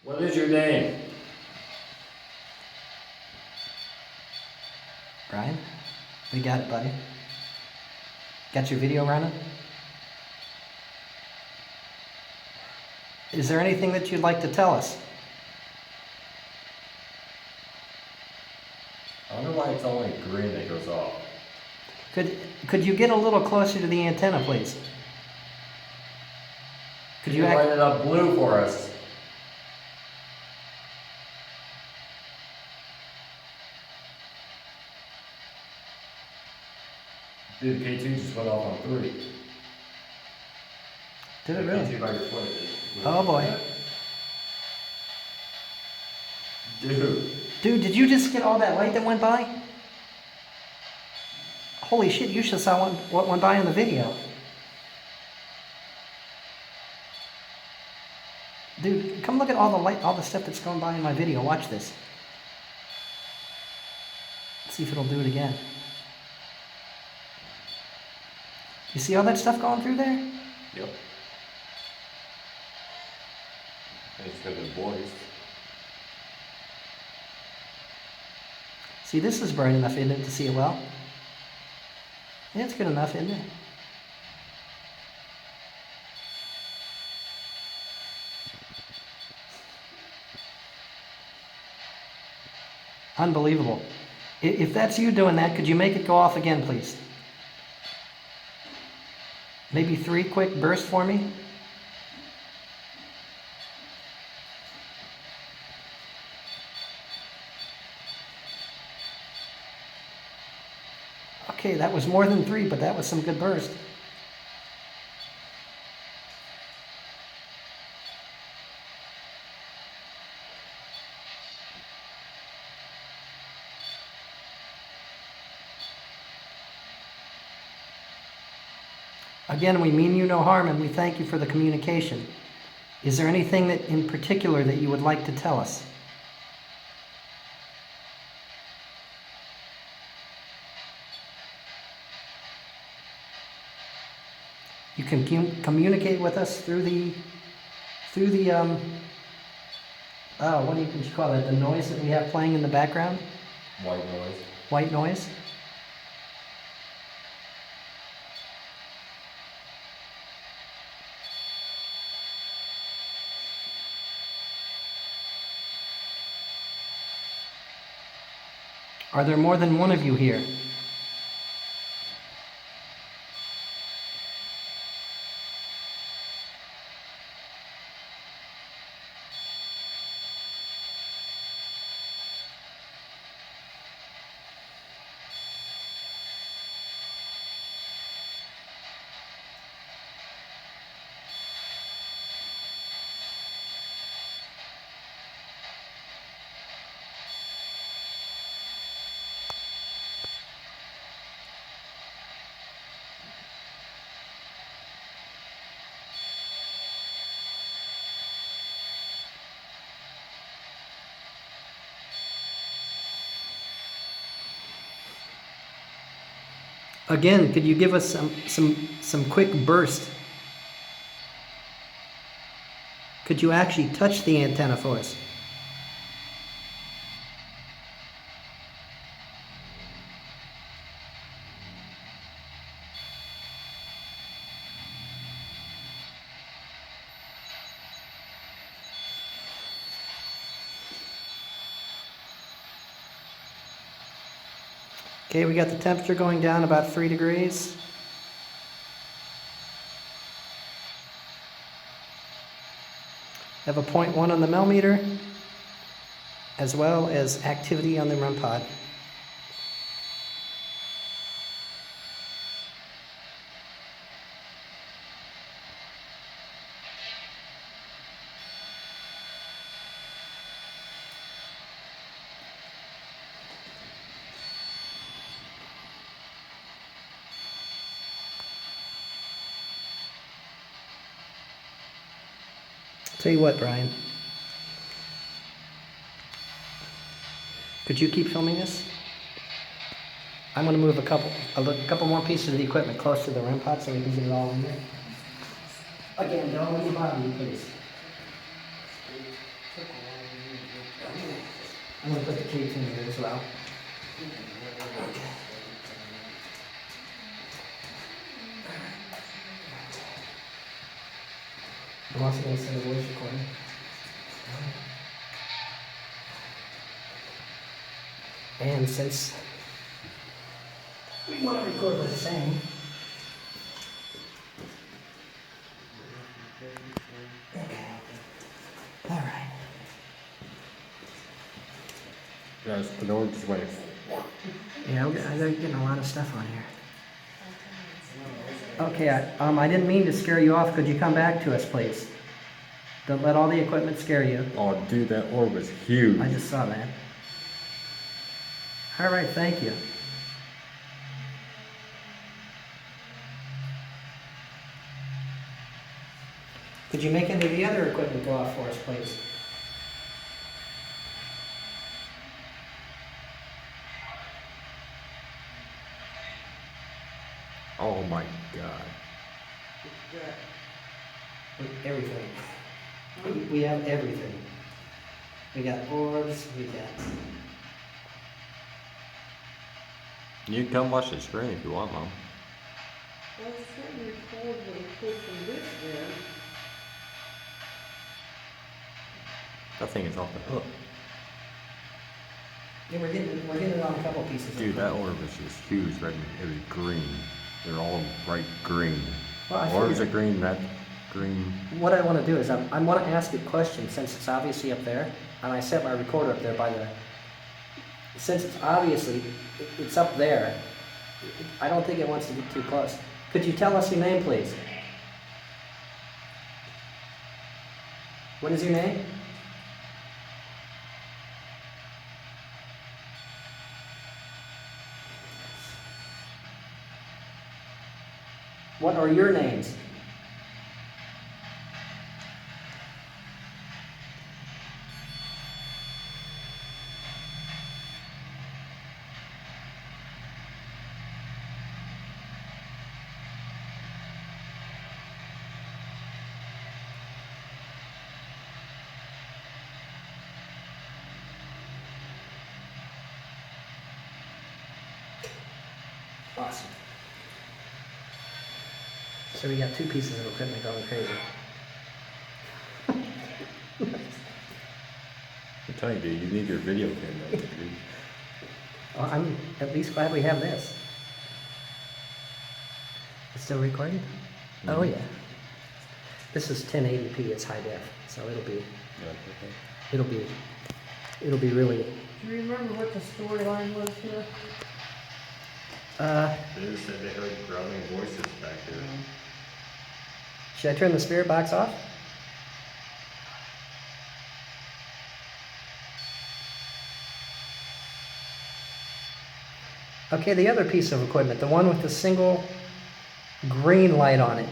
What is your name? Brian? We got it, buddy. Got your video running? Is there anything that you'd like to tell us? I wonder why it's only green that goes off. Could you get a little closer to the antenna, please? Could you light it up blue for us? Dude, K2 just went off on 3. Did it really? K2 by your foot. Oh boy. Dude, did you just get all that light that went by? Holy shit, you should saw what went by in the video. Dude, come look at all the light, all the stuff that's going by in my video. Watch this. Let's see if it'll do it again. You see all that stuff going through there? Yep. It's got the voice. See, this is bright enough, isn't it, to see it well? Yeah, it's good enough, isn't it? Unbelievable. If that's you doing that, could you make it go off again, please? Maybe 3 quick bursts for me? Okay, that was more than 3, but that was some good burst. Again, we mean you no harm, and we thank you for the communication. Is there anything that in particular that you would like to tell us? You can communicate with us through the what do you call it? The noise that we have playing in the background? White noise. White noise? Are there more than one of you here? Again, could you give us some quick burst? Could you actually touch the antenna for us? Okay, we got the temperature going down about 3 degrees. Have a 0.1 on the MEL meter, as well as activity on the REMPOD. Tell you what, Brian. Could you keep filming this? I'm going to move a couple more pieces of the equipment close to the REMPOD so we can get it all in there. Again, don't let me bother you, please. I'm gonna put the K2 in here as well. I'm also gonna send a voice recording. And since we want to record what it's saying, okay. All right. That's the Lord's way. Yeah, I'm getting a lot of stuff on here. Okay, I didn't mean to scare you off. Could you come back to us, please? Don't let all the equipment scare you. Oh, dude, that orb was huge. I just saw that. All right, thank you. Could you make any of the other equipment go off for us, please? Oh my god. Everything. We have everything. We got orbs, we got... You can come watch the screen if you want, Mom. Well, it's starting to record when you put from this in. That thing is off the hook. Yeah, we're getting it on a couple pieces. Dude, that orb was just huge. Red, it was green. They're all bright green. Well, I Orbs are figured- green, red, green. What I want to do is I want to ask a question since it's obviously up there, and I set my recorder up there by the... Since it's obviously, it's up there, I don't think it wants to get too close. Could you tell us your name, please? What is your name? What are your names? Awesome. So we got two pieces of equipment going crazy. I'm telling you, dude, you need your video camera, dude. Well, I'm at least glad we have this. It's still recording? Oh yeah. This is 1080p, it's high def, so it'll be really. Do you remember what the storyline was here? They just said they heard growling voices back here. Should I turn the spirit box off? Okay, the other piece of equipment, the one with the single green light on it.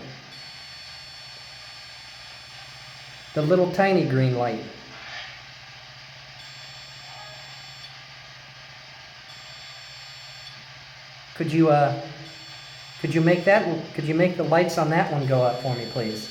The little tiny green light. Could you make the lights on that one go up for me, please?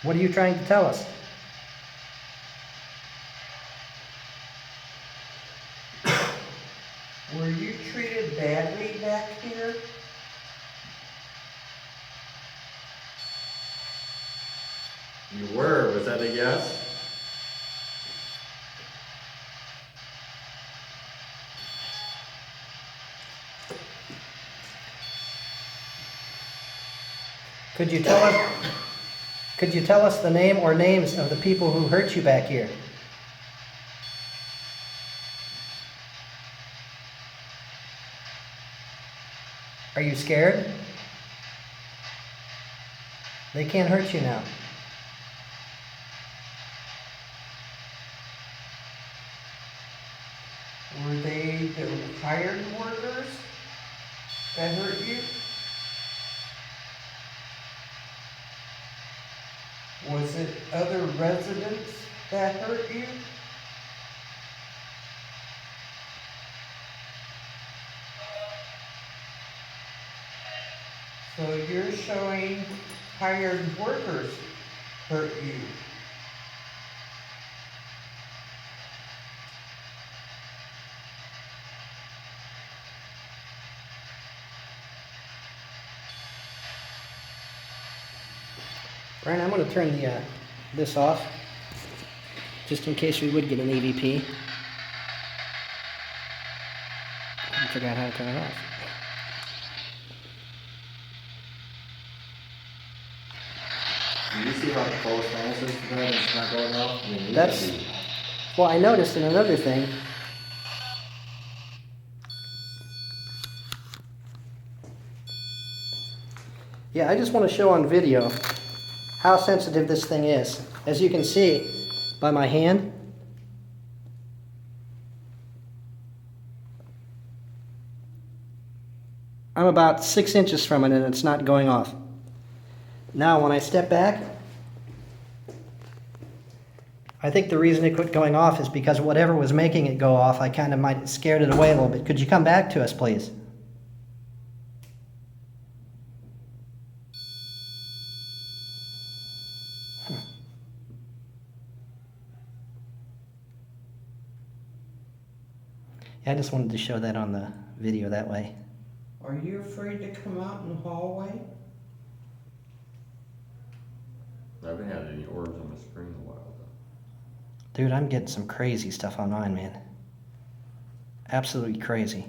What are you trying to tell us? Were you treated badly back here? You were, was that a yes? Could you tell us the name or names of the people who hurt you back here? Are you scared? They can't hurt you now. Were they the hired workers that hurt you? Was it other residents that hurt you? So you're showing hired workers hurt you. Brian, I'm going to turn the this off, just in case we would get an EVP. I forgot how to turn it off. Do you see how close Manor is to that and it's not going off? I mean, you That's- gotta be- Well, I noticed in another thing. Yeah, I just want to show on video how sensitive this thing is. As you can see by my hand, I'm about 6 inches from it and it's not going off. Now, when I step back, I think the reason it quit going off is because whatever was making it go off, I kind of might have scared it away a little bit. Could you come back to us, please? I just wanted to show that on the video that way. Are you afraid to come out in the hallway? I haven't had any orbs on my screen in a while though. Dude, I'm getting some crazy stuff on mine, man. Absolutely crazy.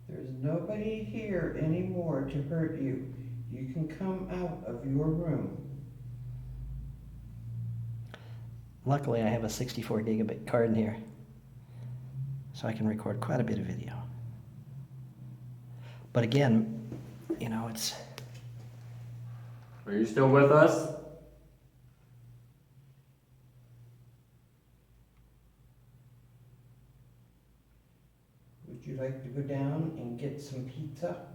There's nobody here anymore to hurt you. You can come out of your room. Luckily, I have a 64 gigabit card in here, so I can record quite a bit of video. But again, you know, it's... Are you still with us? Would you like to go down and get some pizza?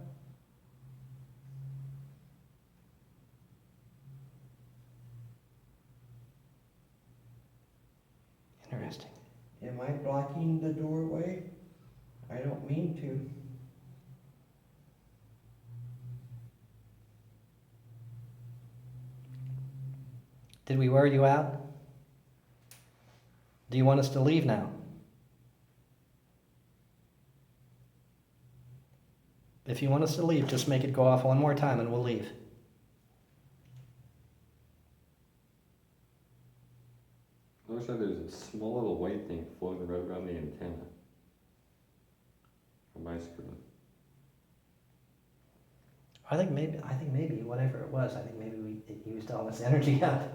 Interesting. Am I blocking the doorway? I don't mean to. Did we wear you out? Do you want us to leave now? If you want us to leave, just make it go off one more time and we'll leave. Looks like there's a small little white thing floating right around the antenna on my screen. I think maybe whatever it was, it used all its energy up.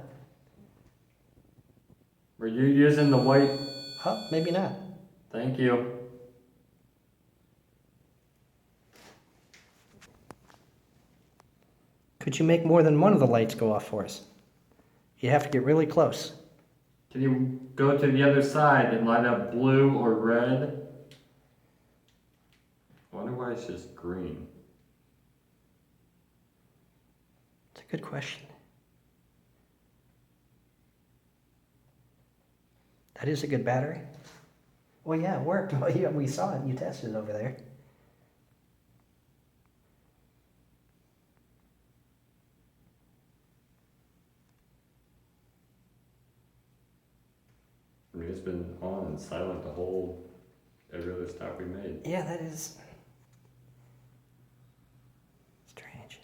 Were you using the white? Oh, maybe not. Thank you. Could you make more than one of the lights go off for us? You have to get really close. Can you go to the other side and light up blue or red? I wonder why it's just green. It's a good question. That is a good battery. Well, yeah, it worked. Well, yeah, we saw it. You tested it over there. I mean, it's been on and silent the whole every other stop we made. Yeah, that is strange.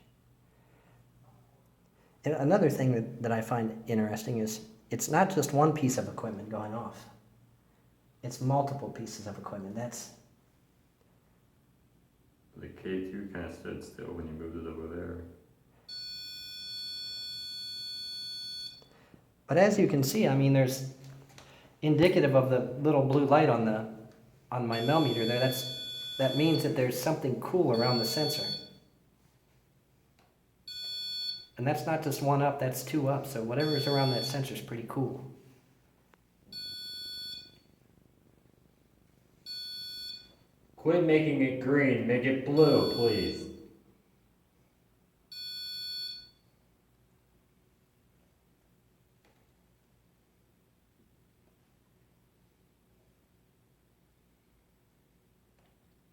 And another thing that I find interesting is it's not just one piece of equipment going off. It's multiple pieces of equipment. That's... The K2 kind of stood still when you moved it over there. But as you can see, I mean, there's indicative of the little blue light on my MEL meter there. That means that there's something cool around the sensor. And that's not just one up, that's two up. So whatever is around that sensor is pretty cool. Quit making it green, make it blue, please.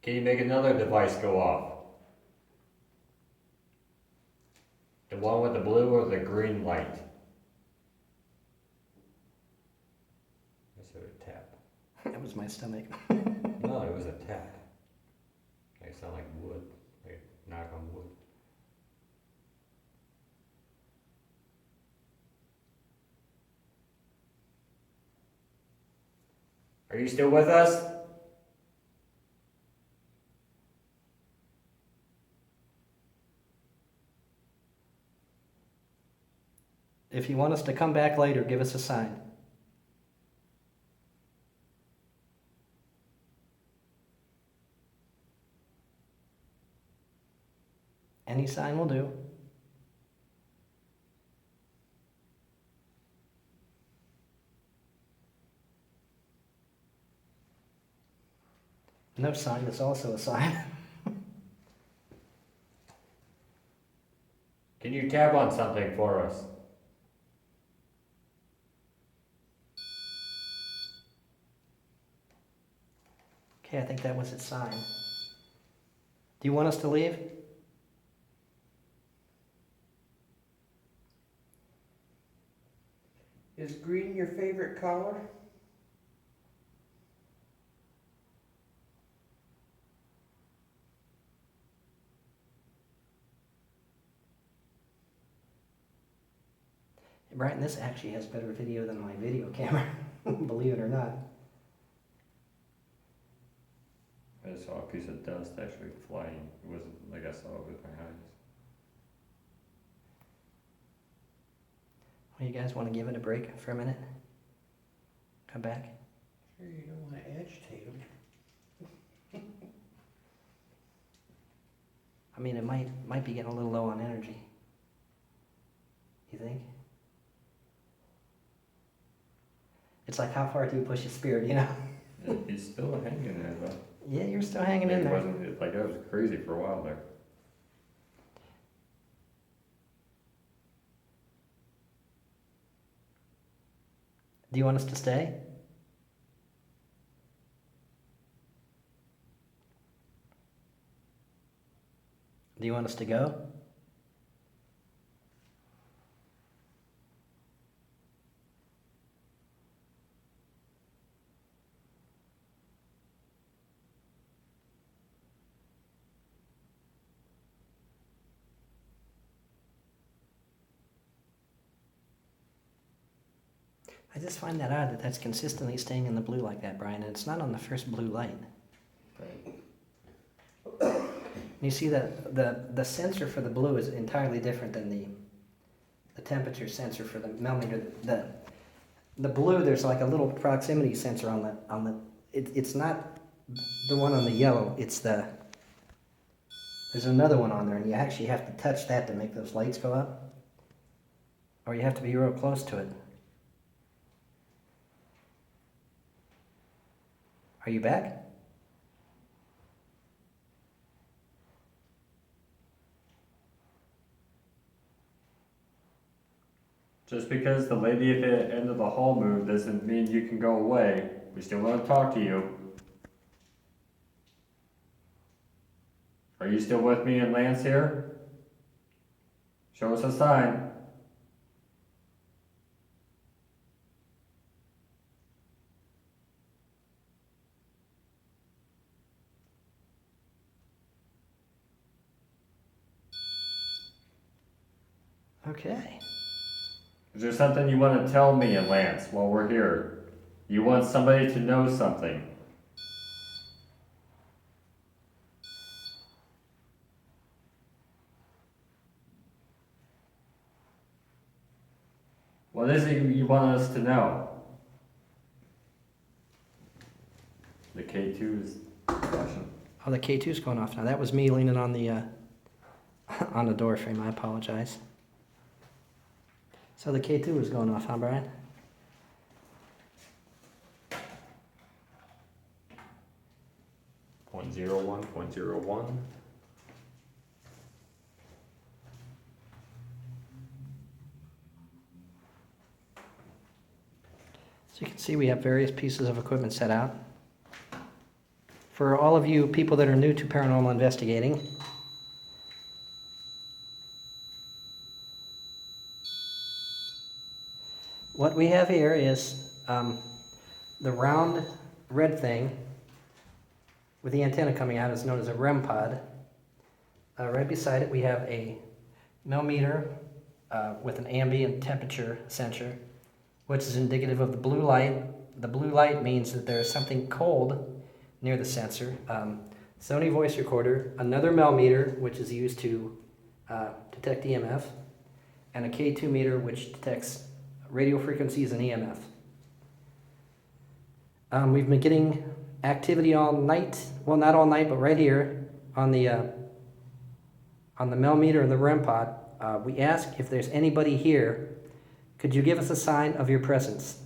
Can you make another device go off? The one with the blue or the green light? I said a tap. That was my stomach. No, it was a tap. It sounded like wood, like knock on wood. Are you still with us? If you want us to come back later, give us a sign. Any sign will do. No sign is also a sign. Can you tab on something for us? Okay, I think that was its sign. Do you want us to leave? Is green your favorite color? Brian, this actually has better video than my video camera, believe it or not. I saw a piece of dust actually flying. It wasn't like I saw it with my eyes. Well, you guys want to give it a break for a minute? Come back? Sure, you don't want to agitate them. I mean, it might be getting a little low on energy. You think? It's like, how far do you push your spirit, you know? He's still hanging there though. Yeah, you're still hanging in It there. wasn't like I was crazy for a while there. Do you want us to stay? Do you want us to go? I just find that odd that that's consistently staying in the blue like that, Brian, and it's not on the first blue light. Right. You see that the sensor for the blue is entirely different than the temperature sensor for the MEL meter. The blue, there's like a little proximity sensor on the it's not the one on the yellow, it's there's another one on there, and you actually have to touch that to make those lights go up, or you have to be real close to it. Are you back? Just because the lady at the end of the hall moved doesn't mean you can go away. We still want to talk to you. Are you still with me and Lance here? Show us a sign. Okay. Is there something you want to tell me and Lance while we're here? You want somebody to know something. What is it you want us to know? The K2 is flashing. Oh, the K2's going off now. That was me leaning on the on the door frame. I apologize. So the K2 is going off, huh, Brian? .01. So you can see we have various pieces of equipment set out. For all of you people that are new to paranormal investigating, What we have here is the round red thing with the antenna coming out is known as a REMPOD. Right beside it we have a MEL meter with an ambient temperature sensor, which is indicative of the blue light. The blue light means that there's something cold near the sensor. Sony voice recorder, another MEL meter, which is used to detect EMF, and a K2 meter, which detects radio frequencies and EMF. We've been getting activity all night. Well, not all night, but right here on the MEL meter and the REM pod. We ask if there's anybody here. Could you give us a sign of your presence?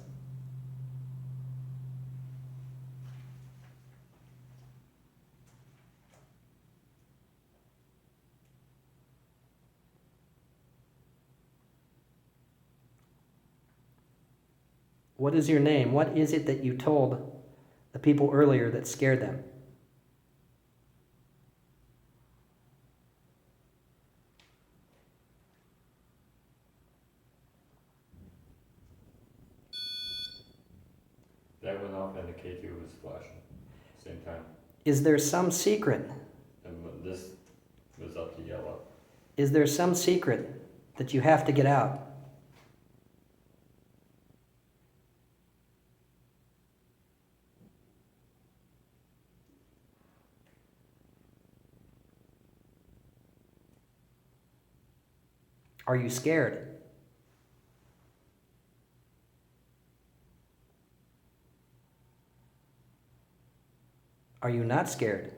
What is your name? What is it that you told the people earlier that scared them? That went off and the K2 was flashing, same time. Is there some secret? And this was up to yellow. Is there some secret that you have to get out? Are you scared? Are you not scared?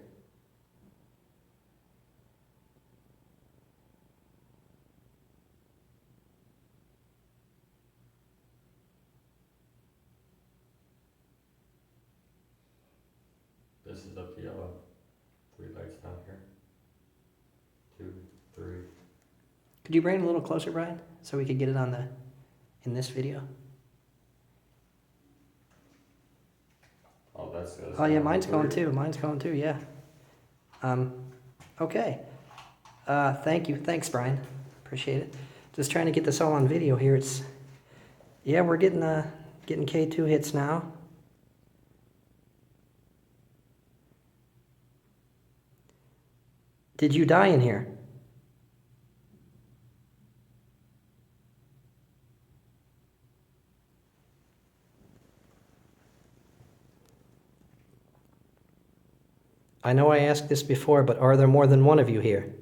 This is up to yellow. 3 lights down here. 2, 3. Could you bring it a little closer, Brian, so we could get it on in this video? Oh, that's the other Oh yeah, side. mine's going 3. too. Mine's going too. Yeah. Okay. Thank you. Thanks, Brian. Appreciate it. Just trying to get this all on video here. We're getting K2 hits now. Did you die in here? I know I asked this before, but are there more than one of you here?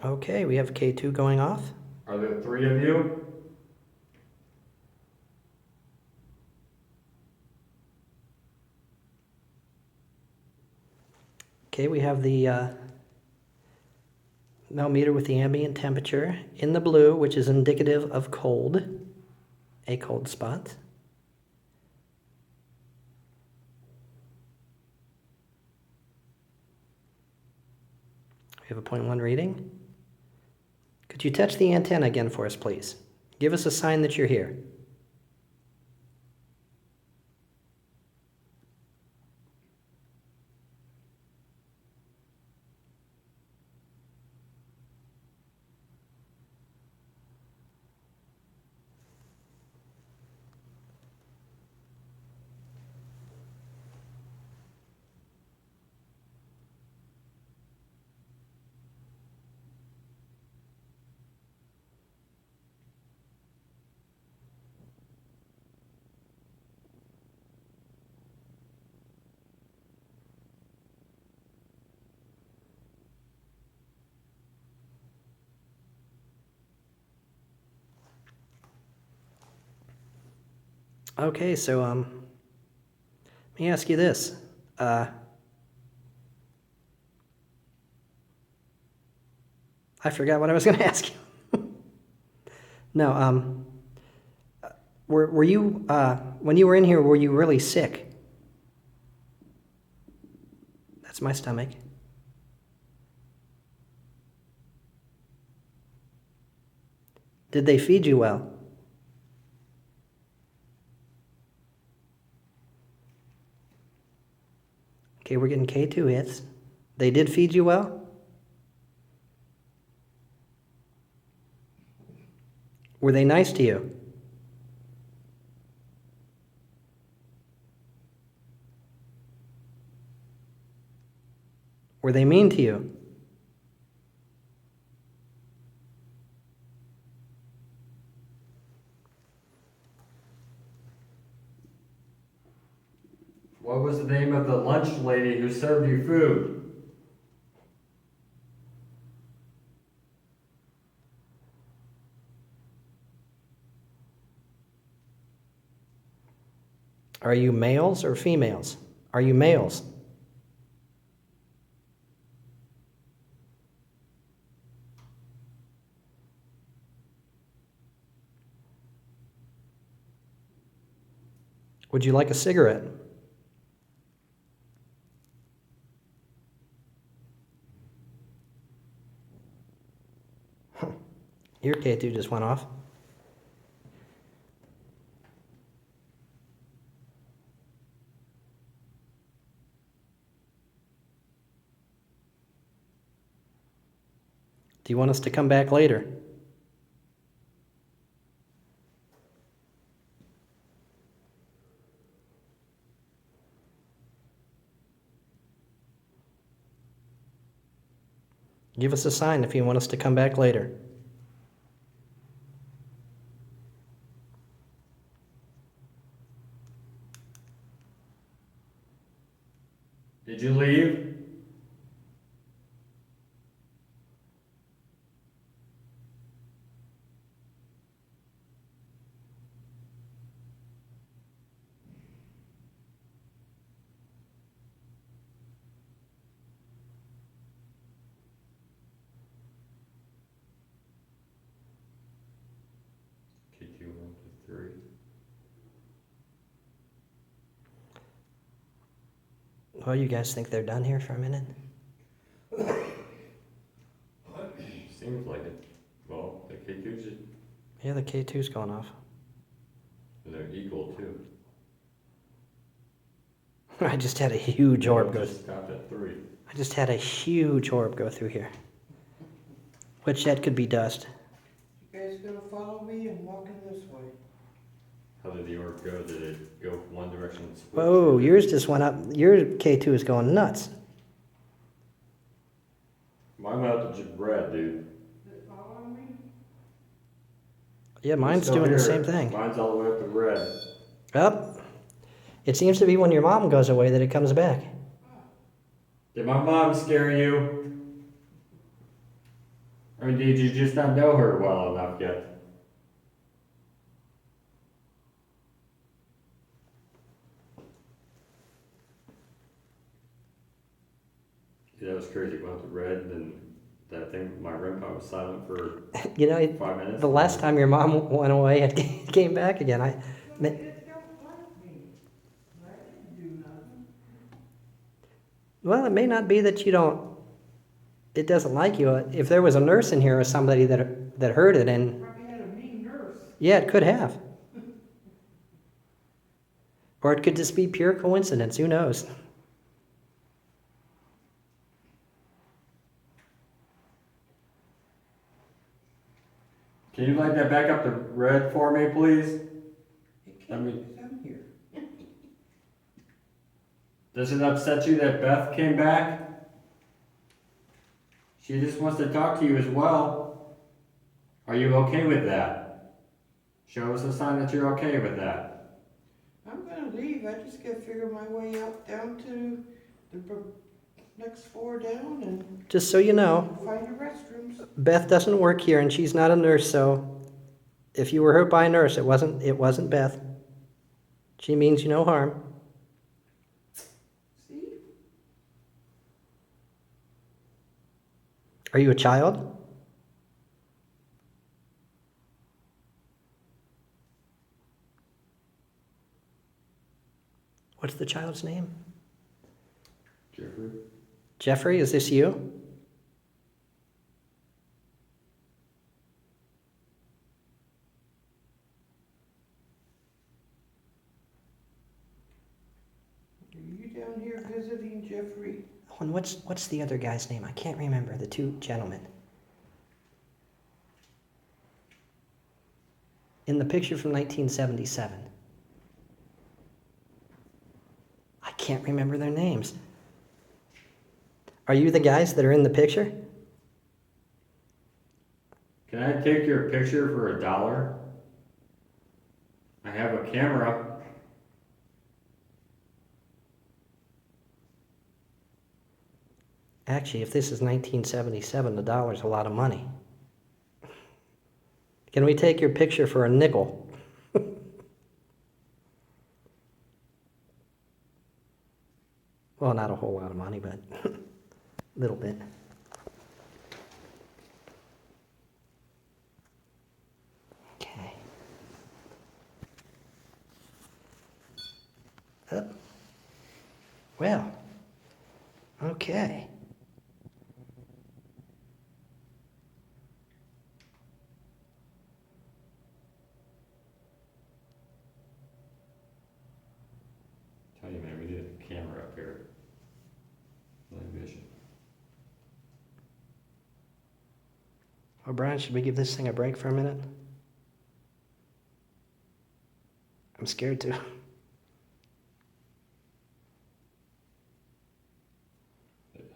Okay, we have K2 going off. Are there 3 of you? Okay, we have the MEL meter with the ambient temperature in the blue, which is indicative of cold, a cold spot. We have a 0.1 reading. Could you touch the antenna again for us, please? Give us a sign that you're here. Okay, so let me ask you this. I forgot what I was going to ask you. No, were you when you were in here, were you really sick? That's my stomach. Did they feed you well? Okay, we're getting K2 hits. They did feed you well? Were they nice to you? Were they mean to you? What was the name of the lunch lady who served you food? Are you males or females? Are you males? Would you like a cigarette? Your K2 just went off. Do you want us to come back later? Give us a sign if you want us to come back later. Did you leave? K2 1 to 3. Well, you guys think they're done here for a minute? Seems like it. Well, the K2's just, Yeah, the K2's going off. they're equal too. I just had a huge orb go. Just stopped at 3. I just had a huge orb go through here. Which that could be dust. You guys gonna follow me and walk in this way? How did the orb go? Did it go one direction and switch? Whoa, yours just went up. Your K2 is going nuts. Mine went out to red, dude. Is it following me? Yeah, mine's Still doing the here. same thing. Mine's all the way up to red. Up. It seems to be when your mom goes away that it comes back. Did my mom scare you? Or did you just not know her well enough yet? Yeah, that was crazy. It went to red, and then that thing, my REMPOD was silent for You know, 5 minutes. the last time your mom went away, it came back again. It don't like me. I didn't do nothing. Well, it may not be that you don't. It doesn't like you. If there was a nurse in here or somebody that heard it, and Probably had a mean nurse. yeah, it could have. Or it could just be pure coincidence. Who knows? Can you light that back up to red for me, please? It can't because I'm here. Does it upset you that Beth came back? She just wants to talk to you as well. Are you okay with that? Show us a sign that you're okay with that. I'm gonna leave. I just gotta figure my way out down to the next floor down and Just so you know, find the restrooms. Beth doesn't work here, and she's not a nurse. So, if you were hurt by a nurse, it wasn't Beth. She means you no harm. See? Are you a child? What's the child's name? Jeffrey? Jeffrey, is this you? here visiting, Jeffrey? Oh, and what's the other guy's name? I can't remember. The two gentlemen. In the picture from 1977. I can't remember their names. Are you the guys that are in the picture? Can I take your picture for $1? I have a camera. Actually, if this is 1977, the dollar's a lot of money. Can we take your picture for a nickel? Well, not a whole lot of money, but a little bit. Okay. Well, okay. Tell you, man, we need a camera up here. Night vision. Well, Brian, should we give this thing a break for a minute? I'm scared to. I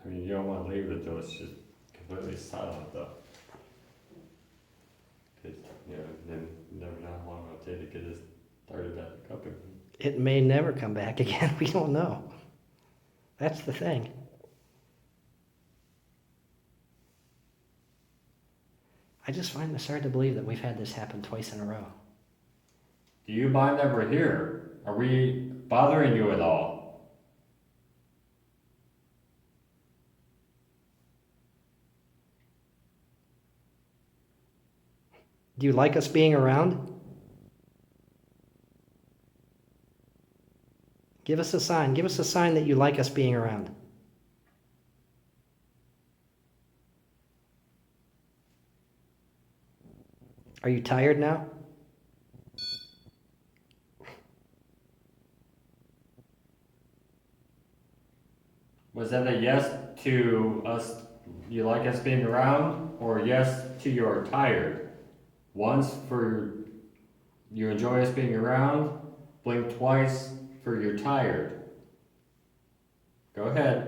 mean, you don't want to leave it till it's just completely silent, though. Cause, you know, then you never know how long it'll take to get it started back up again. It may never come back again. We don't know. That's the thing. I just find this hard to believe that we've had this happen twice in a row. Do you mind that we're here? Are we bothering you at all? Do you like us being around? Give us a sign. Give us a sign that you like us being around. Are you tired now? Was that a yes to us, you like us being around, or yes to you're tired? Once for you enjoy us being around, blink twice for you're tired. Go ahead.